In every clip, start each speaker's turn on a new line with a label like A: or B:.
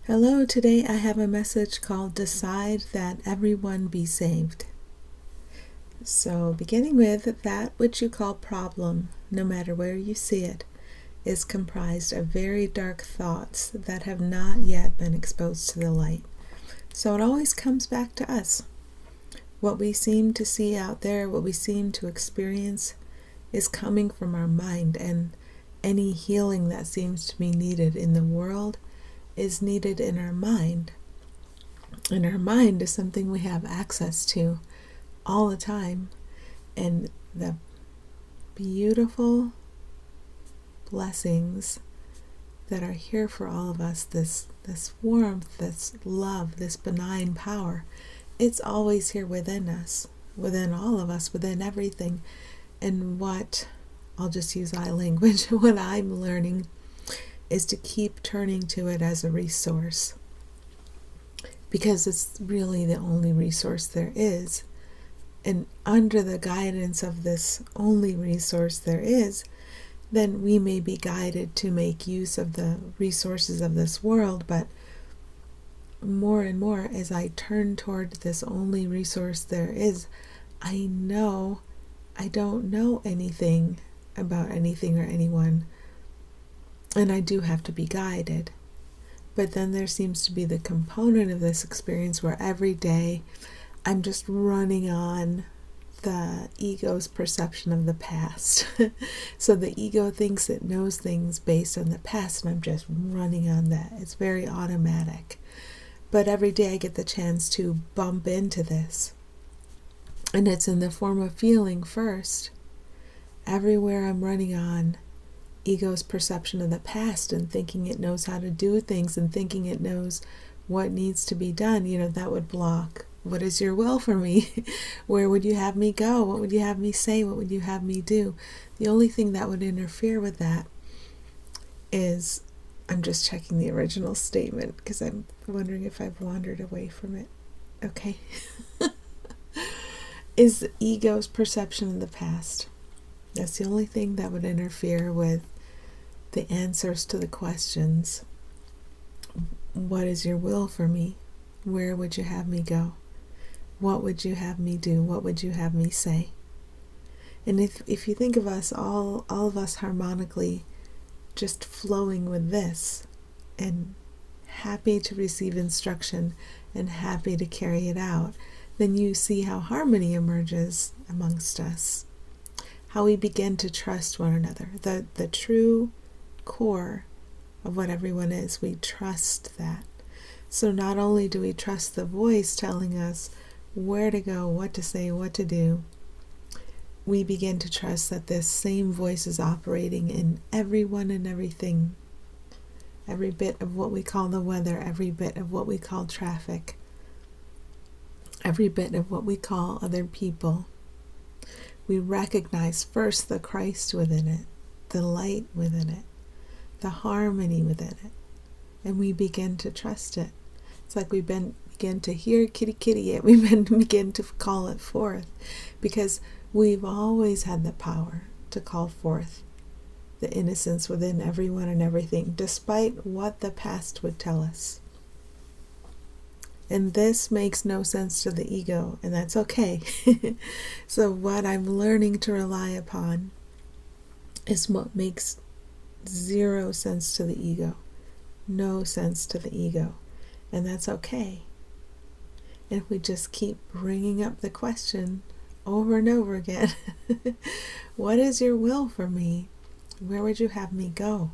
A: Hello, today I have a message called Decide That Everyone Be Saved. So, beginning with that which you call problem, no matter where you see it, is comprised of very dark thoughts that have not yet been exposed to the light. So it always comes back to us. What we seem to see out there, what we seem to experience, is coming from our mind, and any healing that seems to be needed in the world is needed in our mind. And our mind is something we have access to all the time. And the beautiful blessings that are here for all of us, this warmth, this love, this benign power, it's always here within us, within all of us, within everything. And what, I'll just use I language, what I'm learning is to keep turning to it as a resource, because it's really the only resource there is. And under the guidance of this only resource there is, then we may be guided to make use of the resources of this world. But more and more, as I turn toward this only resource there is, I know I don't know anything about anything or anyone, and I do have to be guided. But then there seems to be the component of this experience where every day I'm just running on the ego's perception of the past. So the ego thinks it knows things based on the past, and I'm just running on that. It's very automatic. But every day I get the chance to bump into this. And it's in the form of feeling first. Everywhere I'm running on ego's perception of the past and thinking it knows how to do things and thinking it knows what needs to be done, that would block. What is your will for me? Where would you have me go? What would you have me say? What would you have me do? The only thing that would interfere with that is, I'm just checking the original statement because I'm wondering if I've wandered away from it. Okay. Is the ego's perception of the past. That's the only thing that would interfere with the answers to the questions. What is your will for me? Where would you have me go? What would you have me do? What would you have me say? And if you think of us, all of us harmonically just flowing with this and happy to receive instruction and happy to carry it out, then you see how harmony emerges amongst us. How we begin to trust one another. The true core of what everyone is, we trust that. So not only do we trust the voice telling us where to go, what to say, what to do, we begin to trust that this same voice is operating in everyone and everything. Every bit of what we call the weather, every bit of what we call traffic, every bit of what we call other people. We recognize first the Christ within it, the light within it, the harmony within it, and we begin to trust it. It's like we begin to hear kitty kitty, yet we begin to call it forth, because we've always had the power to call forth the innocence within everyone and everything, despite what the past would tell us. And this makes no sense to the ego, and that's okay. So what I'm learning to rely upon is what makes zero sense to the ego. No sense to the ego. And that's okay. And if we just keep bringing up the question over and over again, what is your will for me? Where would you have me go?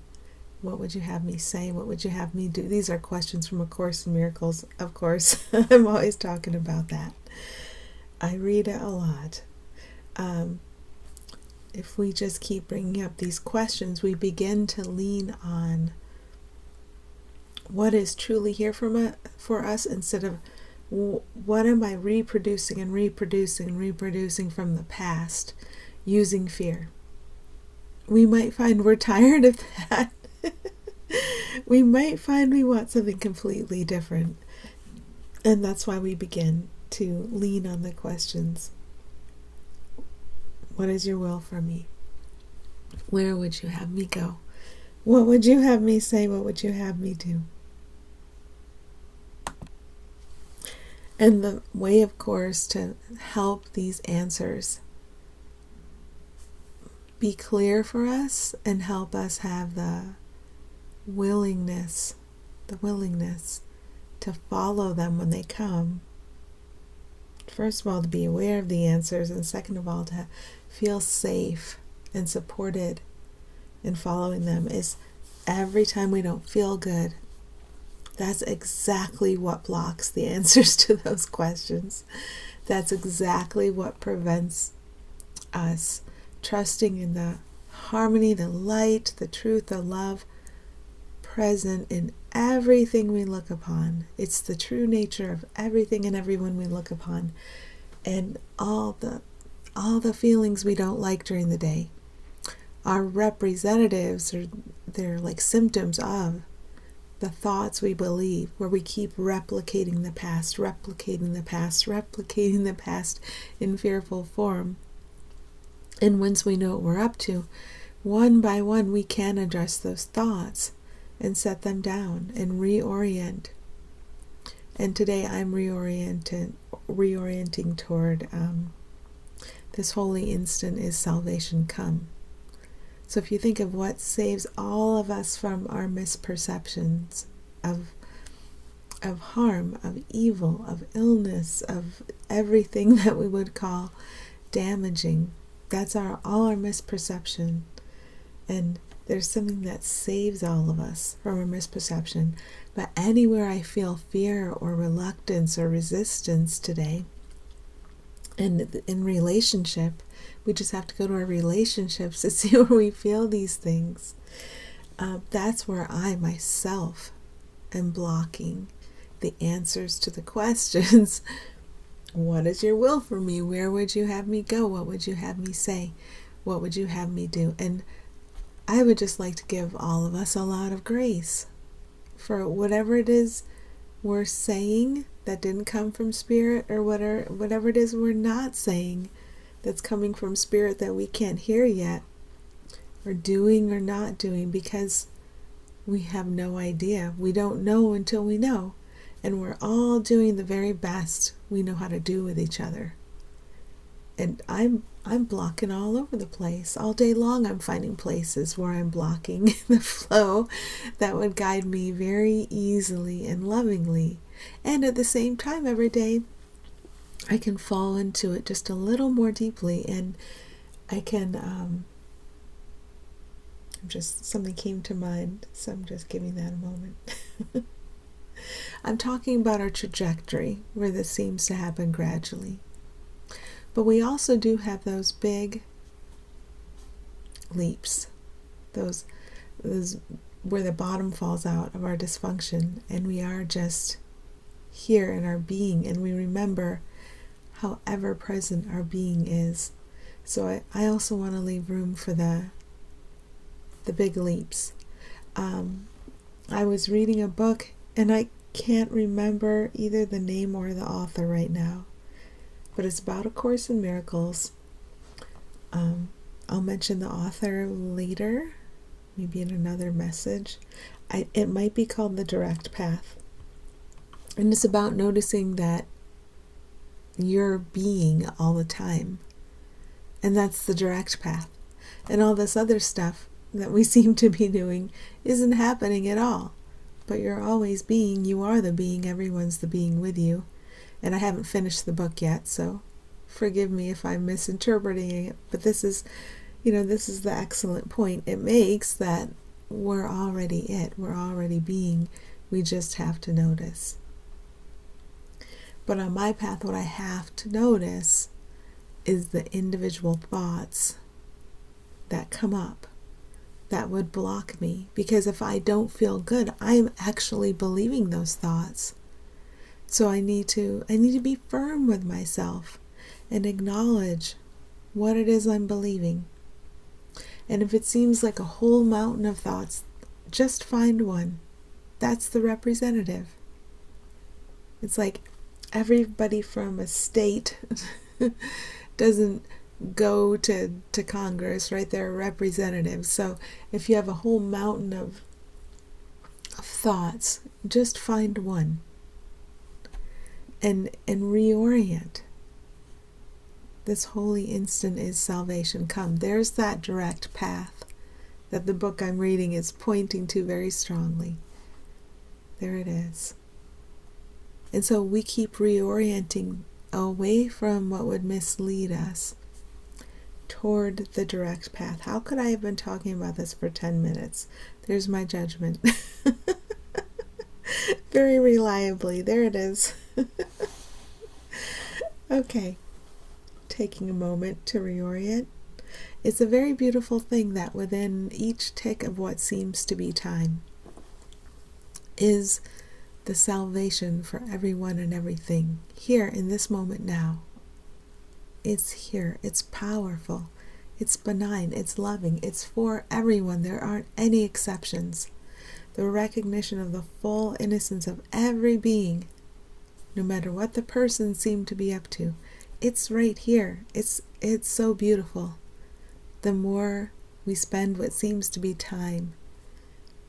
A: What would you have me say? What would you have me do? These are questions from A Course in Miracles, of course. I'm always talking about that. I read it a lot. If we just keep bringing up these questions, we begin to lean on what is truly here for us instead of what am I reproducing and reproducing and reproducing from the past using fear. We might find we're tired of that. We might find we want something completely different. And that's why we begin to lean on the questions. What is your will for me? Where would you have me go? What would you have me say? What would you have me do? And the way, of course, to help these answers be clear for us and help us have the willingness to follow them when they come. First of all, to be aware of the answers, and second of all, to feel safe and supported in following them, is every time we don't feel good, that's exactly what blocks the answers to those questions. That's exactly what prevents us trusting in the harmony, the light, the truth, the love present in everything we look upon. It's the true nature of everything and everyone we look upon. And all the feelings we don't like during the day are representatives, or they're like symptoms of the thoughts we believe, where we keep replicating the past in fearful form. And once we know what we're up to, one by one we can address those thoughts and set them down and reorient. And today I'm reorienting toward this holy instant is salvation come. So if you think of what saves all of us from our misperceptions of harm, of evil, of illness, of everything that we would call damaging, that's all our misperception. And there's something that saves all of us from our misperception. But anywhere I feel fear or reluctance or resistance today, and in relationship, we just have to go to our relationships to see where we feel these things. That's where I myself am blocking the answers to the questions. What is your will for me? Where would you have me go? What would you have me say? What would you have me do? And I would just like to give all of us a lot of grace for whatever it is we're saying that didn't come from Spirit, or whatever it is we're not saying that's coming from Spirit that we can't hear yet, or doing or not doing, because we have no idea. We don't know until we know. And we're all doing the very best we know how to do with each other. And I'm blocking all over the place. All day long I'm finding places where I'm blocking the flow that would guide me very easily and lovingly. And at the same time, every day I can fall into it just a little more deeply, and I can something came to mind, so I'm just giving that a moment. I'm talking about our trajectory, where this seems to happen gradually. But we also do have those big leaps, those where the bottom falls out of our dysfunction, and we are just here in our being, and we remember how ever present our being is. So I also want to leave room for the big leaps. I was reading a book, and I can't remember either the name or the author right now, but it's about A Course in Miracles. I'll mention the author later, maybe in another message. It might be called The Direct Path. And it's about noticing that you're being all the time. And that's the direct path. And all this other stuff that we seem to be doing isn't happening at all. But you're always being. You are the being. Everyone's the being with you. And I haven't finished the book yet, so forgive me if I'm misinterpreting it. But this is the excellent point it makes, that we're already it. We're already being. We just have to notice. But on my path, what I have to notice is the individual thoughts that come up that would block me. Because if I don't feel good, I'm actually believing those thoughts. So I need to be firm with myself and acknowledge what it is I'm believing. And if it seems like a whole mountain of thoughts, just find one. That's the representative. It's like everybody from a state doesn't go to Congress, right? They're representatives. So if you have a whole mountain of thoughts, just find one and reorient. This holy instant is salvation come. There's that direct path that the book I'm reading is pointing to very strongly. There it is. And so we keep reorienting away from what would mislead us toward the direct path. How could I have been talking about this for 10 minutes? There's my judgment. Very reliably. There it is. Okay. Taking a moment to reorient. It's a very beautiful thing that within each tick of what seems to be time is the salvation for everyone and everything. Here in this moment now. It's here. It's powerful. It's benign. It's loving. It's for everyone. There aren't any exceptions. The recognition of the full innocence of every being, no matter what the person seemed to be up to. It's right here. It's so beautiful. The more we spend what seems to be time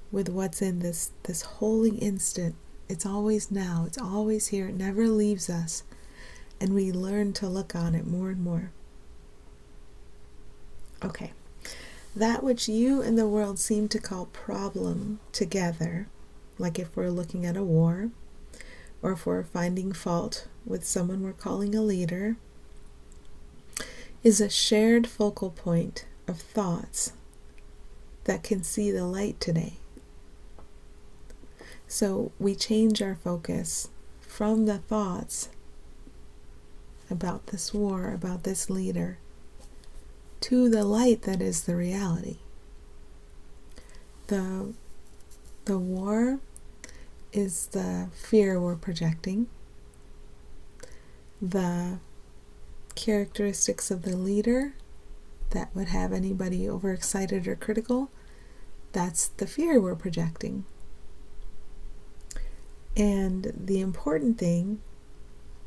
A: with what's in this holy instant, it's always now. It's always here. It never leaves us. And we learn to look on it more and more. Okay. That which you and the world seem to call problem together, like if we're looking at a war, or if we're finding fault with someone we're calling a leader, is a shared focal point of thoughts that can see the light today. So we change our focus from the thoughts about this war, about this leader, to the light that is the reality. The war is the fear we're projecting. The characteristics of the leader that would have anybody overexcited or critical, that's the fear we're projecting. And the important thing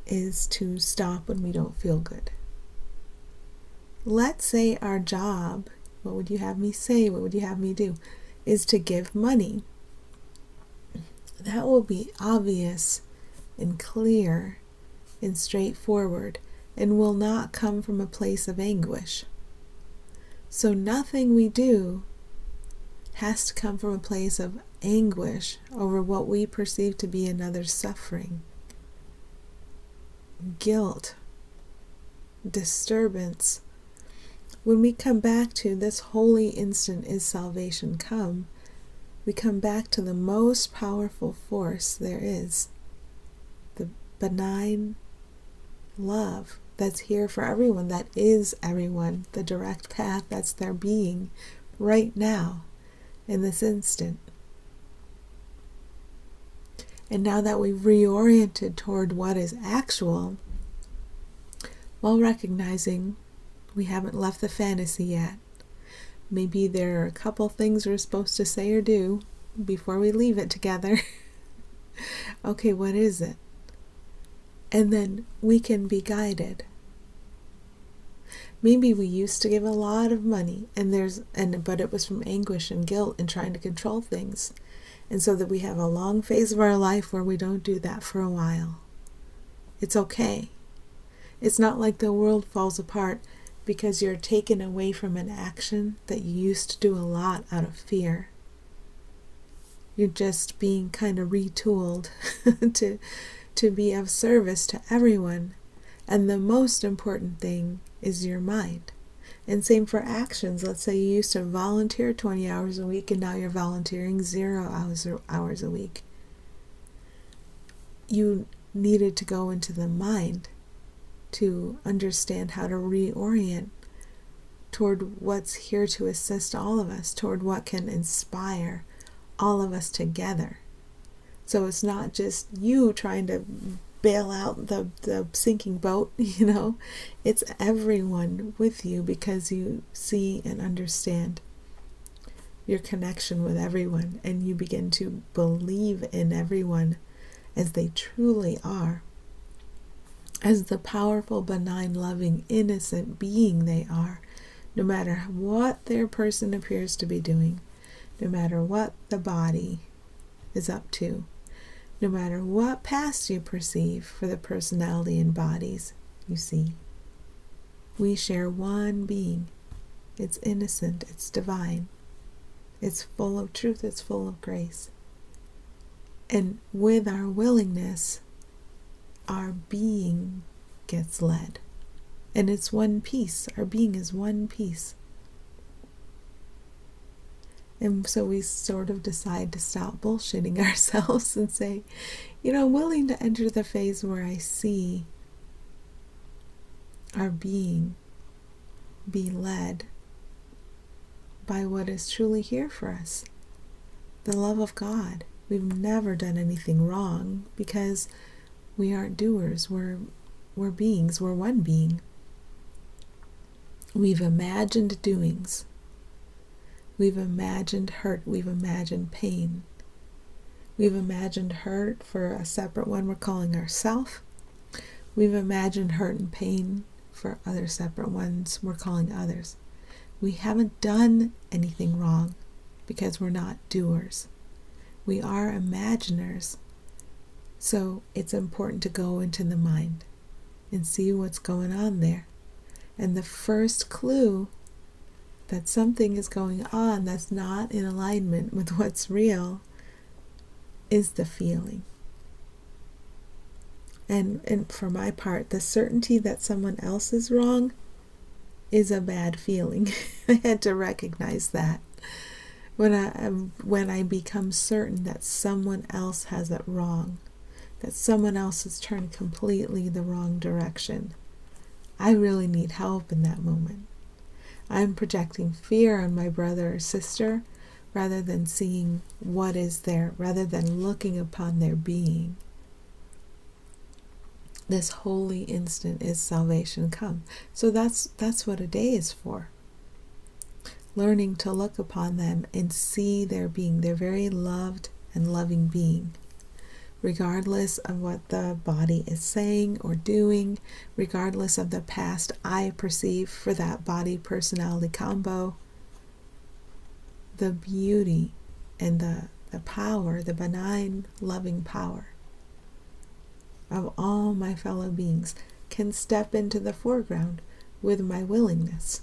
A: is to stop when we don't feel good. Let's say our job, what would you have me say, what would you have me do, is to give money. That will be obvious and clear and straightforward and will not come from a place of anguish. So nothing we do has to come from a place of anguish over what we perceive to be another's suffering, guilt, disturbance. When we come back to this holy instant is salvation come, we come back to the most powerful force there is, the benign love that's here for everyone, that is everyone, the direct path that's their being right now in this instant. And now that we've reoriented toward what is actual, while recognizing we haven't left the fantasy yet, maybe there are a couple things we're supposed to say or do before we leave it together. Okay, what is it? And then we can be guided. Maybe we used to give a lot of money but it was from anguish and guilt and trying to control things. And so that we have a long phase of our life where we don't do that for a while. It's okay. It's not like the world falls apart because you're taken away from an action that you used to do a lot out of fear. You're just being kind of retooled to be of service to everyone. And the most important thing is your mind. And same for actions. Let's say you used to volunteer 20 hours a week and now you're volunteering 0 hours a week. You needed to go into the mind to understand how to reorient toward what's here to assist all of us, toward what can inspire all of us together. So it's not just you trying to bail out the sinking boat, it's everyone with you because you see and understand your connection with everyone and you begin to believe in everyone as they truly are, as the powerful, benign, loving, innocent being they are, no matter what their person appears to be doing, no matter what the body is up to. No matter what past you perceive for the personality and bodies you see, we share one being. It's innocent, it's divine, it's full of truth, it's full of grace. And with our willingness, our being gets led. And it's one piece. Our being is one piece. And so we sort of decide to stop bullshitting ourselves and say, I'm willing to enter the phase where I see our being be led by what is truly here for us. The love of God. We've never done anything wrong because we aren't doers. We're beings. We're one being. We've imagined doings. We've imagined hurt. We've imagined pain. We've imagined hurt for a separate one we're calling ourself. We've imagined hurt and pain for other separate ones we're calling others. We haven't done anything wrong because we're not doers. We are imaginers. So it's important to go into the mind and see what's going on there. And the first clue that something is going on that's not in alignment with what's real is the feeling. And for my part, the certainty that someone else is wrong is a bad feeling. I had to recognize that. When I become certain that someone else has it wrong, that someone else has turned completely the wrong direction, I really need help in that moment. I'm projecting fear on my brother or sister rather than seeing what is there, rather than looking upon their being. This holy instant is salvation come. So that's what a day is for. Learning to look upon them and see their being, their very loved and loving being, regardless of what the body is saying or doing, regardless of the past I perceive for that body-personality combo. The beauty and the power, the benign, loving power of all my fellow beings can step into the foreground with my willingness.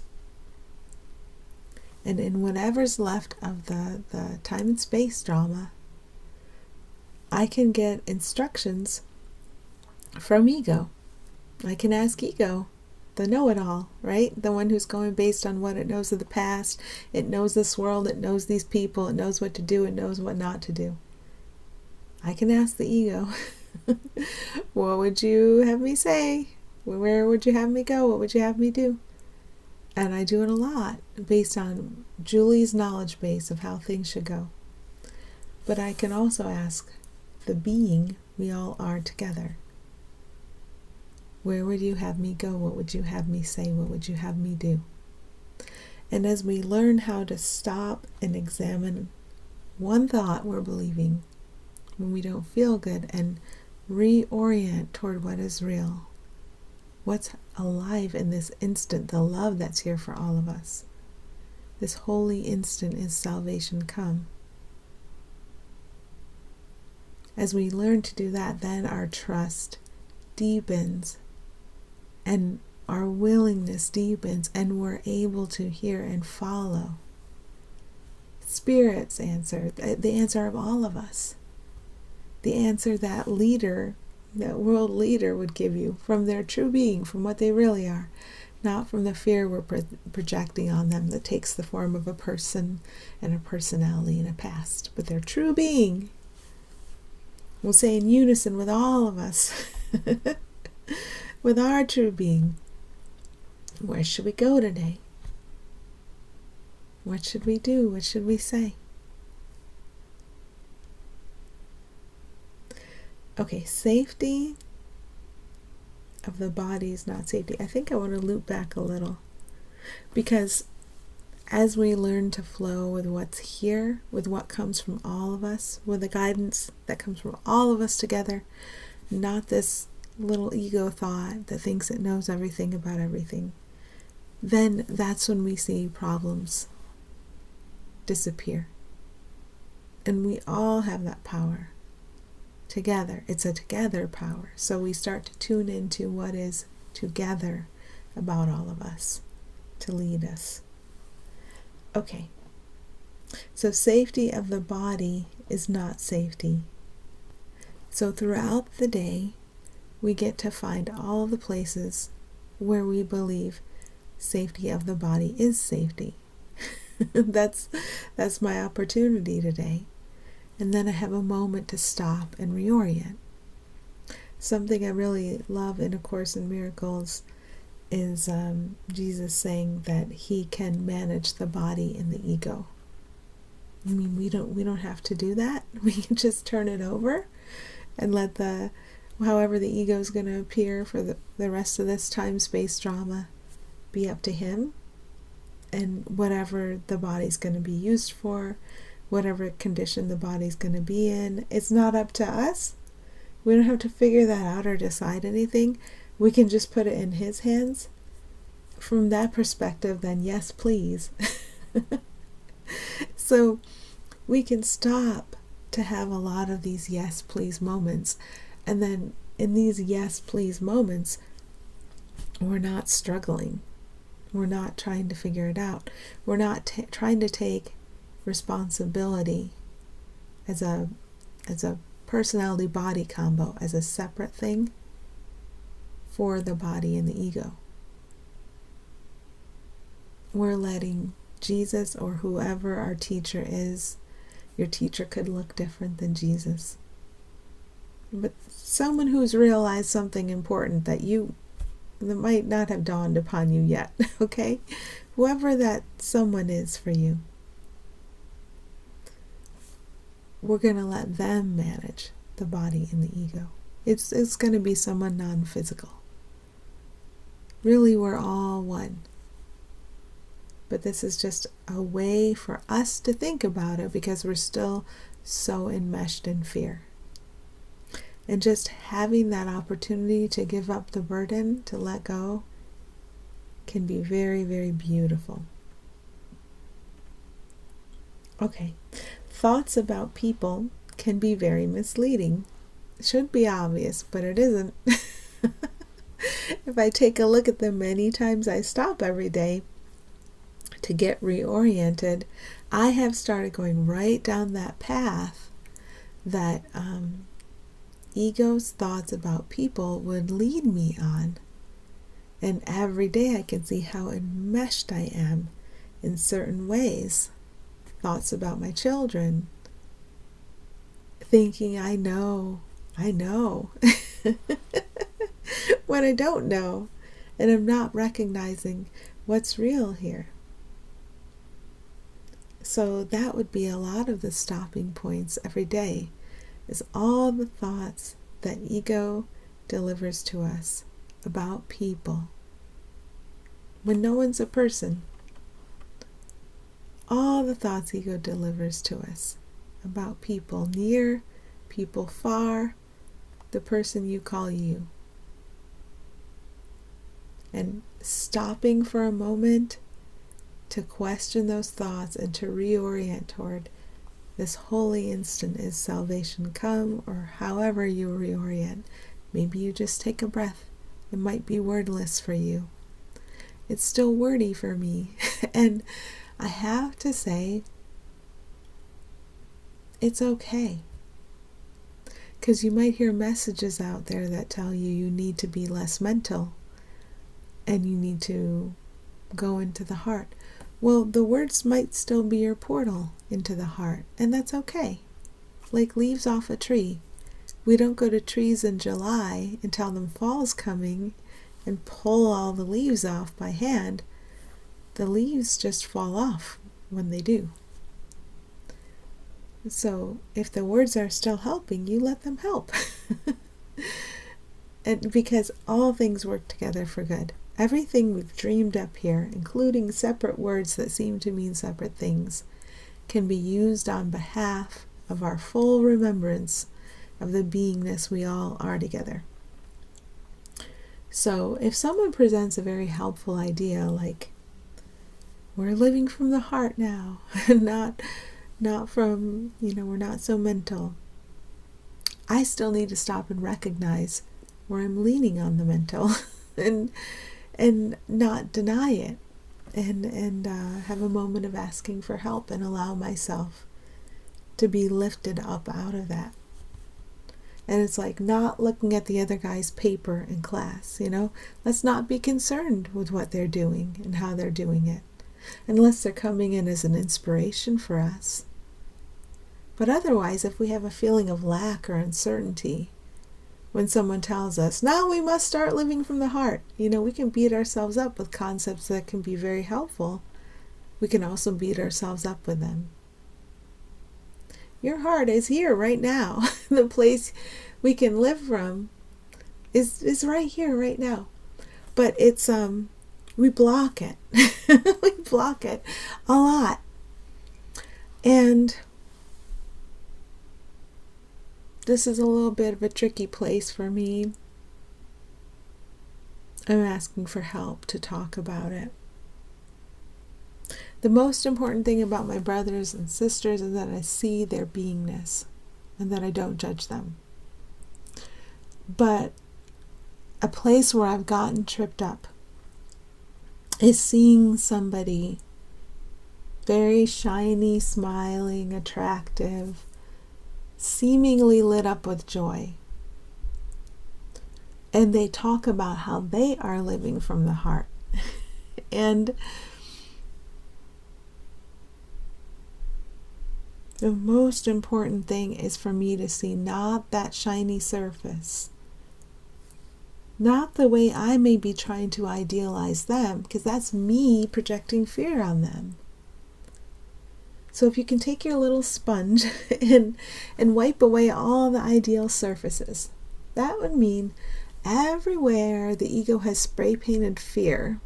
A: And in whatever's left of the time and space drama, I can get instructions from ego. I can ask ego, the know-it-all, right? The one who's going based on what it knows of the past. It knows this world, it knows these people, it knows what to do, it knows what not to do. I can ask the ego, what would you have me say? Where would you have me go? What would you have me do? And I do it a lot based on Julie's knowledge base of how things should go. But I can also ask the being we all are together. Where would you have me go? What would you have me say? What would you have me do? And as we learn how to stop and examine one thought we're believing when we don't feel good and reorient toward what is real, what's alive in this instant, the love that's here for all of us. This holy instant is salvation come. As we learn to do that, then our trust deepens and our willingness deepens, and we're able to hear and follow Spirit's answer, the answer of all of us, the answer that leader, that world leader would give you from their true being, from what they really are, not from the fear we're projecting on them that takes the form of a person and a personality and a past, but their true being. We'll say in unison with all of us, with our true being, where should we go today? What should we do? What should we say? Okay, safety of the body is not safety. I think I want to loop back a little, because as we learn to flow with what's here, with what comes from all of us, with the guidance that comes from all of us together, not this little ego thought that thinks it knows everything about everything, then that's when we see problems disappear. And we all have that power to together. It's a together power. So we start to tune into what is together about all of us to lead us. Okay. So safety of the body is not safety. So throughout the day, we get to find all the places where we believe safety of the body is safety. That's my opportunity today. And then I have a moment to stop and reorient. Something I really love in A Course in Miracles is Jesus saying that he can manage the body and the ego. I mean, we don't have to do that. We can just turn it over and let however the ego is going to appear for the rest of this time-space drama be up to him, and whatever the body's going to be used for, whatever condition the body's going to be in, it's not up to us. We don't have to figure that out or decide anything. We can just put it in his hands. From that perspective, then yes, please. So we can stop to have a lot of these yes, please moments. And then in these yes, please moments, we're not struggling. We're not trying to figure it out. We're not trying to take responsibility as a personality body combo, as a separate thing for the body and the ego. We're letting Jesus, or whoever our teacher is, your teacher could look different than Jesus, but someone who's realized something important that might not have dawned upon you yet, okay? Whoever that someone is for you, we're going to let them manage the body and the ego. It's going to be someone non-physical. Really, we're all one. But this is just a way for us to think about it, because we're still so enmeshed in fear. And just having that opportunity to give up the burden, to let go, can be very, very beautiful. Okay. Thoughts about people can be very misleading. It should be obvious, but it isn't. If I take a look at the many times I stop every day to get reoriented, I have started going right down that path that ego's thoughts about people would lead me on. And every day I can see how enmeshed I am in certain ways. Thoughts about my children, thinking I know when I don't know, and I'm not recognizing what's real here. So that would be a lot of the stopping points every day, is all the thoughts that ego delivers to us about people when no one's a person. All the thoughts ego delivers to us about people near, people far, the person you call you. And stopping for a moment to question those thoughts and to reorient toward this holy instant is salvation come, or however you reorient. Maybe you just take a breath. It might be wordless for you. It's still wordy for me. And I have to say, it's okay. Because you might hear messages out there that tell you need to be less mental and you need to go into the heart. Well, the words might still be your portal into the heart, and that's okay. Like leaves off a tree. We don't go to trees in July and tell them fall's coming and pull all the leaves off by hand. The leaves just fall off when they do. So if the words are still helping, you let them help. And because all things work together for good. Everything we've dreamed up here, including separate words that seem to mean separate things, can be used on behalf of our full remembrance of the beingness we all are together. So if someone presents a very helpful idea like, we're living from the heart now, not from, we're not so mental, I still need to stop and recognize where I'm leaning on the mental and not deny it, and have a moment of asking for help and allow myself to be lifted up out of that. And it's like not looking at the other guy's paper in class, Let's not be concerned with what they're doing and how they're doing it, unless they're coming in as an inspiration for us. But otherwise, if we have a feeling of lack or uncertainty, when someone tells us, now we must start living from the heart, we can beat ourselves up with concepts that can be very helpful. We can also beat ourselves up with them. Your heart is here right now. The place we can live from is right here, right now. But it's, we block it. We block it a lot. And this is a little bit of a tricky place for me. I'm asking for help to talk about it. The most important thing about my brothers and sisters is that I see their beingness and that I don't judge them. But a place where I've gotten tripped up is seeing somebody very shiny, smiling, attractive, seemingly lit up with joy. And they talk about how they are living from the heart. And the most important thing is for me to see not that shiny surface, not the way I may be trying to idealize them, because that's me projecting fear on them. So if you can take your little sponge and wipe away all the ideal surfaces, that would mean everywhere the ego has spray painted fear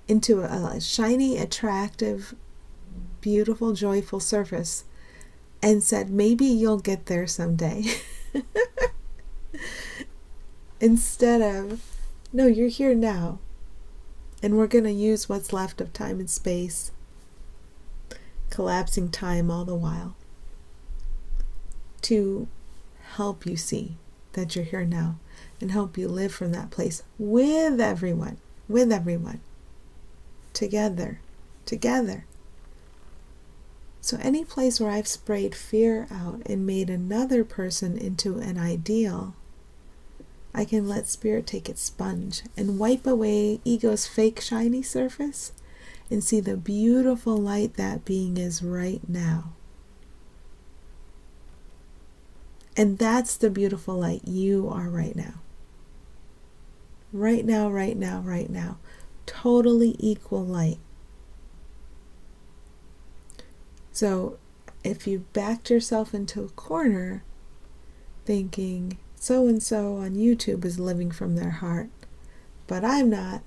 A: into a shiny, attractive, beautiful, joyful surface and said, maybe you'll get there someday. Instead of, no, you're here now. And we're going to use what's left of time and space, collapsing time all the while, to help you see that you're here now and help you live from that place with everyone, together. So any place where I've sprayed fear out and made another person into an ideal, I can let Spirit take its sponge and wipe away ego's fake shiny surface and see the beautiful light that being is right now. And that's the beautiful light you are right now. Right now. Totally equal light. So if you backed yourself into a corner thinking so-and-so on YouTube is living from their heart, but I'm not,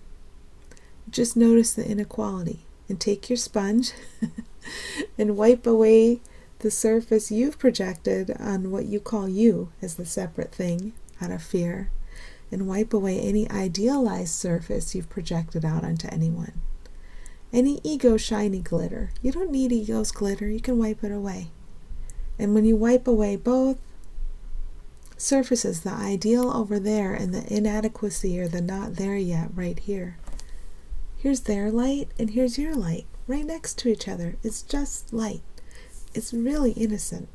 A: just notice the inequality and take your sponge and wipe away the surface you've projected on what you call you as the separate thing out of fear, and wipe away any idealized surface you've projected out onto anyone. Any ego shiny glitter. You don't need ego's glitter. You can wipe it away. And when you wipe away both surfaces, the ideal over there and the inadequacy or the not there yet right here, here's their light and here's your light right next to each other. It's just light. It's really innocent.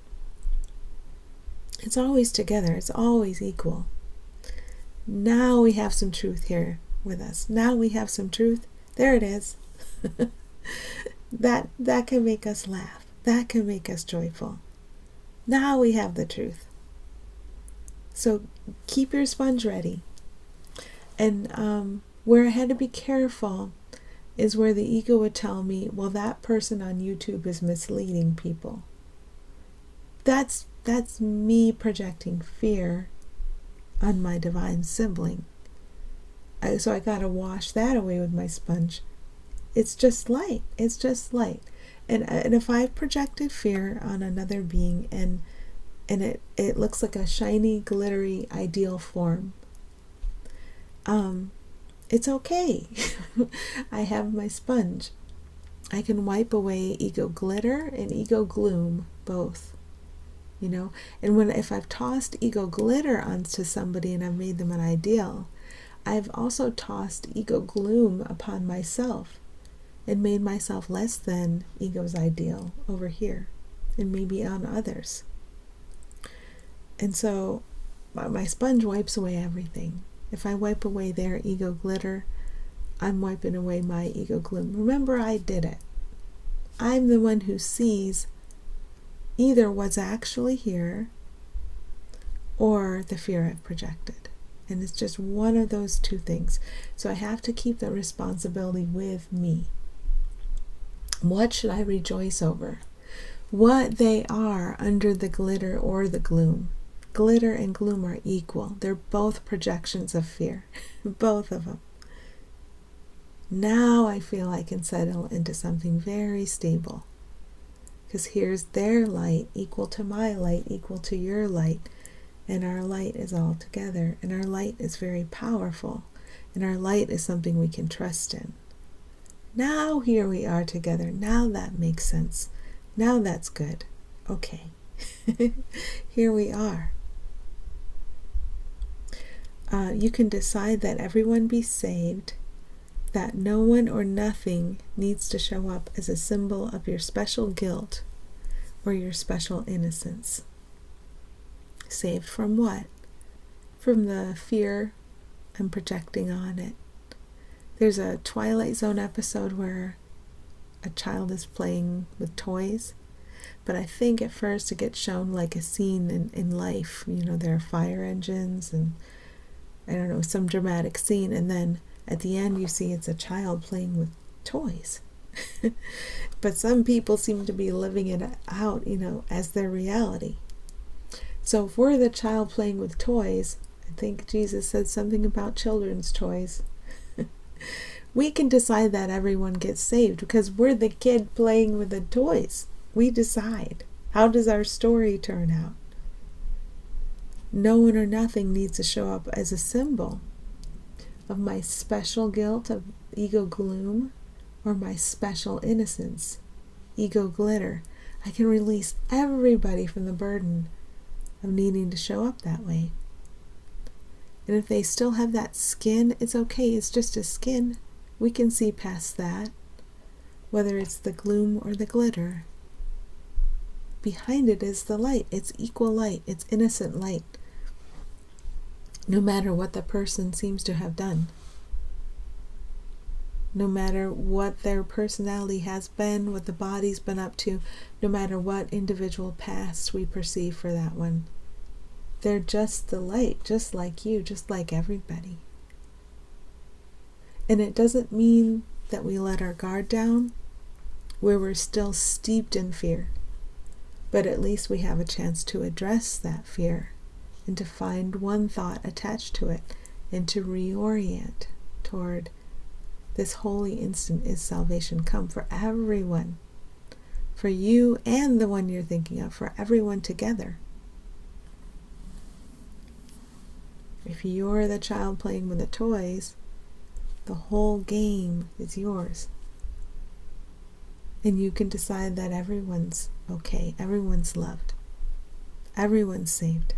A: It's always together. It's always equal. Now we have some truth here with us. Now we have some truth. There it is. that can make us laugh. That can make us joyful. Now we have the truth. So keep your sponge ready. And where I had to be careful is where the ego would tell me, well, that person on YouTube is misleading people. That's me projecting fear on my divine sibling. So I got to wash that away with my sponge. It's just light. It's just light. And if I've projected fear on another being and it looks like a shiny, glittery, ideal form, it's okay. I have my sponge. I can wipe away ego glitter and ego gloom, both. And if I've tossed ego glitter onto somebody and I've made them an ideal, I've also tossed ego gloom upon myself and made myself less than ego's ideal over here, and maybe on others. And so my sponge wipes away everything. If I wipe away their ego glitter, I'm wiping away my ego gloom. Remember, I did it. I'm the one who sees either what's actually here or the fear I've projected. And it's just one of those two things. So I have to keep the responsibility with me. What should I rejoice over? What they are under the glitter or the gloom. Glitter and gloom are equal. They're both projections of fear. Both of them. Now I feel I can settle into something very stable. Because here's their light equal to my light, equal to your light. And our light is all together. And our light is very powerful. And our light is something we can trust in. Now here we are together. Now that makes sense. Now that's good. Okay. Here we are. You can decide that everyone be saved, that no one or nothing needs to show up as a symbol of your special guilt or your special innocence. Saved from what? From the fear I'm projecting on it. There's a Twilight Zone episode where a child is playing with toys, but I think at first it gets shown like a scene in life. There are fire engines and, I don't know, some dramatic scene, and then at the end you see it's a child playing with toys. But some people seem to be living it out, as their reality. So if we're the child playing with toys, I think Jesus said something about children's toys. We can decide that everyone gets saved because we're the kid playing with the toys. We decide. How does our story turn out? No one or nothing needs to show up as a symbol of my special guilt of ego gloom or my special innocence, ego glitter. I can release everybody from the burden of needing to show up that way. And if they still have that skin, it's okay. It's just a skin. We can see past that, whether it's the gloom or the glitter. Behind it is the light. It's equal light. It's innocent light. No matter what the person seems to have done. No matter what their personality has been, what the body's been up to, no matter what individual past we perceive for that one. They're just the light, just like you, just like everybody. And it doesn't mean that we let our guard down, where we're still steeped in fear. But at least we have a chance to address that fear and to find one thought attached to it and to reorient toward this holy instant is salvation come for everyone. For you and the one you're thinking of, for everyone together. If you're the child playing with the toys, the whole game is yours. And you can decide that everyone's okay, everyone's loved, everyone's saved.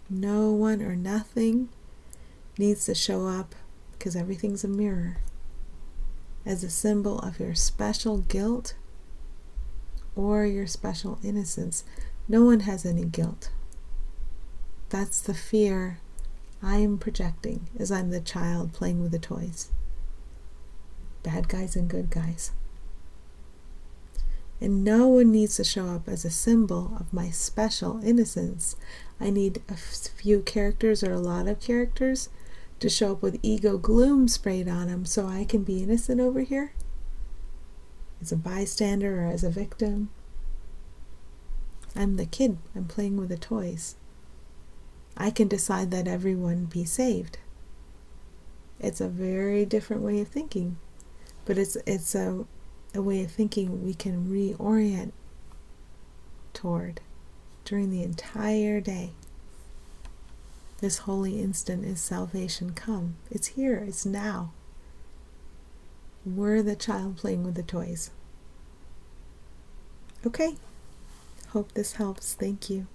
A: No one or nothing needs to show up, because everything's a mirror, as a symbol of your special guilt or your special innocence. No one has any guilt. That's the fear I am projecting as I'm the child playing with the toys. Bad guys and good guys. And no one needs to show up as a symbol of my special innocence. I need a few characters or a lot of characters to show up with ego gloom sprayed on them so I can be innocent over here as a bystander or as a victim. I'm the kid. I'm playing with the toys. I can decide that everyone be saved. It's a very different way of thinking, but it's a way of thinking we can reorient toward during the entire day. This holy instant is salvation come. It's here. It's now. We're the child playing with the toys. Okay. Hope this helps. Thank you.